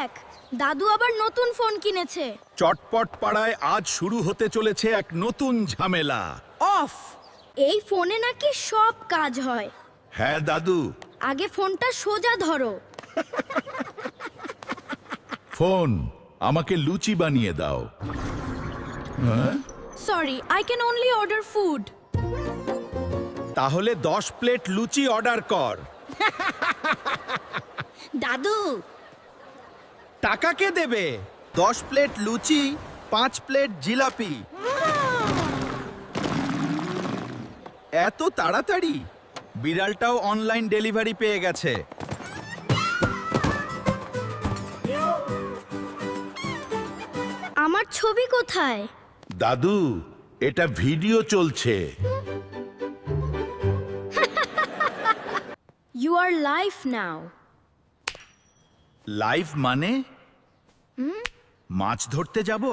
দেখ, দাদু আবার নতুন ফোন কিনেছে। চটপট পাড়ায় আজ শুরু হতে চলেছে এক নতুন ঝামেলা। অফ। এই ফোনে নাকি সব কাজ হয়। হ্যাঁ দাদু। আগে ফোনটা সোজা ধরো। ফোন, আমাকে লুচি বানিয়ে দাও। Sorry, I can only order food. তাহলে 10 প্লেট লুচি অর্ডার কর। দাদু, টাকা কে দেবে? 10 প্লেট লুচি, 5 প্লেট জিলাপি। এত তাড়াতাড়ি? বিড়ালটাও অনলাইন ডেলিভারি পেয়ে গেছে। আমার ছবি কোথায়? দাদু, এটা ভিডিও চলছে। You are live now. Live মানে? মাছ ধরতে যাব?